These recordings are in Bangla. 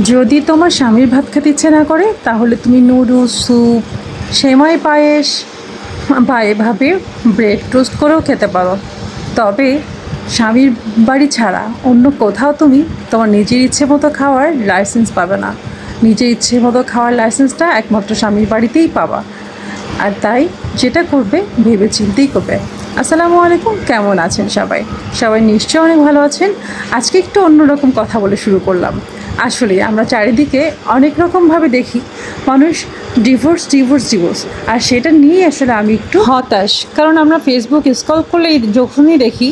যদি তোমার স্বামীর ভাত খেতে ইচ্ছে না করে তাহলে তুমি নুডলস স্যুপ সেমাই পায়েস বা এভাবে ব্রেড টোস্ট করেও খেতে পারো। তবে স্বামীর বাড়ি ছাড়া অন্য কোথাও তুমি তোমার নিজের ইচ্ছে মতো খাওয়ার লাইসেন্স পাবে না। নিজের ইচ্ছে মতো খাওয়ার লাইসেন্সটা একমাত্র স্বামীর বাড়িতেই পাবা। আর তাই যেটা করবে ভেবে চিন্তেই করবে। আসসালামু আলাইকুম, কেমন আছেন সবাই? সবাই নিশ্চয়ই অনেক ভালো আছেন। আজকে একটু অন্যরকম কথা বলে শুরু করলাম। আসলে আমরা চারিদিকে অনেক রকমভাবে দেখি মানুষ ডিভোর্স ডিভোর্স ডিভোর্স, আর সেটা নিয়ে আসলে আমি একটু হতাশ। কারণ আমরা ফেসবুক স্ক্রল করলে যখনই দেখি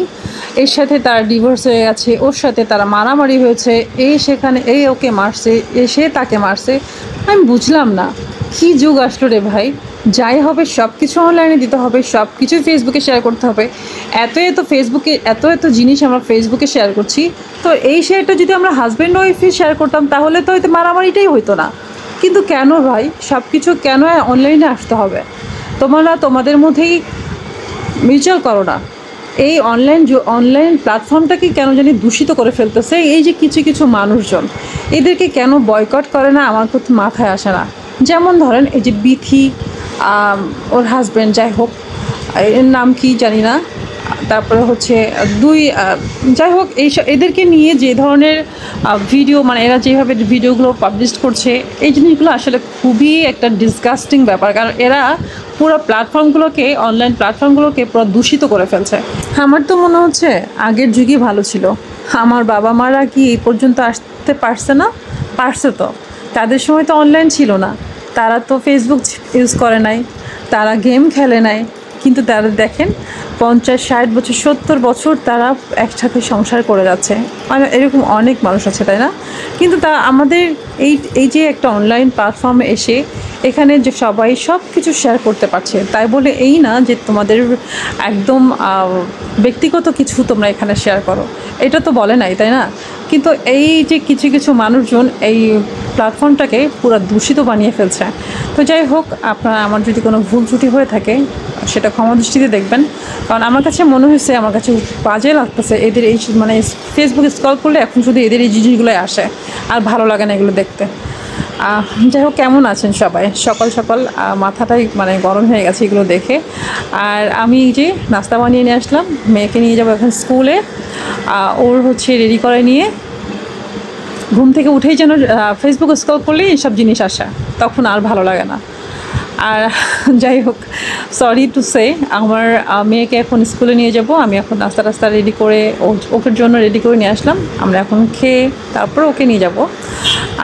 এর সাথে তার ডিভোর্স হয়ে গেছে, ওর সাথে তারা মারামারি হয়েছে, এই সেখানে এই ওকে মারছে, সে তাকে মারছে। আমি বুঝলাম না কী যুগ আসলো রে ভাই। যাই হবে সব কিছু অনলাইনে দিতে হবে, সব কিছুই ফেসবুকে শেয়ার করতে হবে। ফেসবুকে এত জিনিস আমরা ফেসবুকে শেয়ার করছি। তো এই শেয়ারটা যদি আমরা হাজব্যান্ড ওয়াইফে শেয়ার করতাম তাহলে তো হয়তো মারামারিটাই হইতো না। কিন্তু কেন ভাই সব কিছু কেন অনলাইনে আসতে হবে? তোমরা তোমাদের মধ্যেই মিউচুয়াল করো না। এই অনলাইন প্ল্যাটফর্মটাকে কেন জানি দূষিত করে ফেলতেছে এই যে কিছু কিছু মানুষজন। এদেরকে কেন বয়কট করে না আমার কথা মাথায় আসে না। যেমন ধরেন এই যে বিথি, ওর হাজব্যান্ড, যাই হোক এর নাম কি জানি না, তারপরে হচ্ছে যাই হোক এদেরকে নিয়ে যে ধরনের ভিডিও, মানে এরা যেভাবে ভিডিওগুলো পাবলিশ করছে, এই জিনিসগুলো আসলে খুবই একটা ডিসগাস্টিং ব্যাপার। কারণ এরা পুরো অনলাইন প্ল্যাটফর্মগুলোকে পুরো দূষিত করে ফেলছে। আমার তো মনে হচ্ছে আগের যুগই ভালো ছিল। আমার বাবা মারা কি এই পর্যন্ত আসতে পারছে না? পারছে তো। তাদের সময় তো অনলাইন ছিল না, তারা তো ফেসবুক ইউজ করে নাই, তারা গেম খেলে নাই। কিন্তু তারা দেখেন 50, 60 বছর, 70 বছর তারা একসাথে সংসার করে যাচ্ছে। মানে এরকম অনেক মানুষ আছে, তাই না? কিন্তু তা আমাদের এই যে একটা অনলাইন প্ল্যাটফর্মে এসে এখানে যে সবাই সব কিছু শেয়ার করতে পারছে, তাই বলে এই না যে তোমাদের একদম ব্যক্তিগত কিছু তোমরা এখানে শেয়ার করো, এটা তো বলে নাই, তাই না? কিন্তু এই যে কিছু কিছু মানুষজন এই প্ল্যাটফর্মটাকে পুরো দূষিত বানিয়ে ফেলছে। তো যাই হোক, আপনারা আমার যদি কোনো ভুল ত্রুটি হয়ে থাকে সেটা ক্ষমা দৃষ্টিতে দেখবেন। কারণ আমার কাছে মনে হয়েছে, আমার কাছে বাজে লাগতেছে এদের এই, মানে ফেসবুক স্ক্রল করলে এখন শুধু এদের এই জিনিসগুলোই আসে, আর ভালো লাগে না এগুলো দেখতে। যাই হোক, কেমন আছেন সবাই? সকাল সকাল মাথাটাই মানে গরম হয়ে গেছে এগুলো দেখে। আর আমি এই যে নাস্তা বানিয়ে নিয়ে আসলাম, মেয়েকে নিয়ে যাবো এখন স্কুলে। ওর হচ্ছে রেডি করে নিয়ে ঘুম থেকে উঠেই যেন ফেসবুক স্ক্রল করলেই এইসব জিনিস আসে, তখন আর ভালো লাগে না। আর যাই হোক, সরি টু সে, আমার মেয়েকে এখন স্কুলে নিয়ে যাব। আমি এখন নাস্তা রেডি করে ওকে জন্য রেডি করে নিয়ে আসলাম। আমরা এখন খেয়ে তারপর ওকে নিয়ে যাব।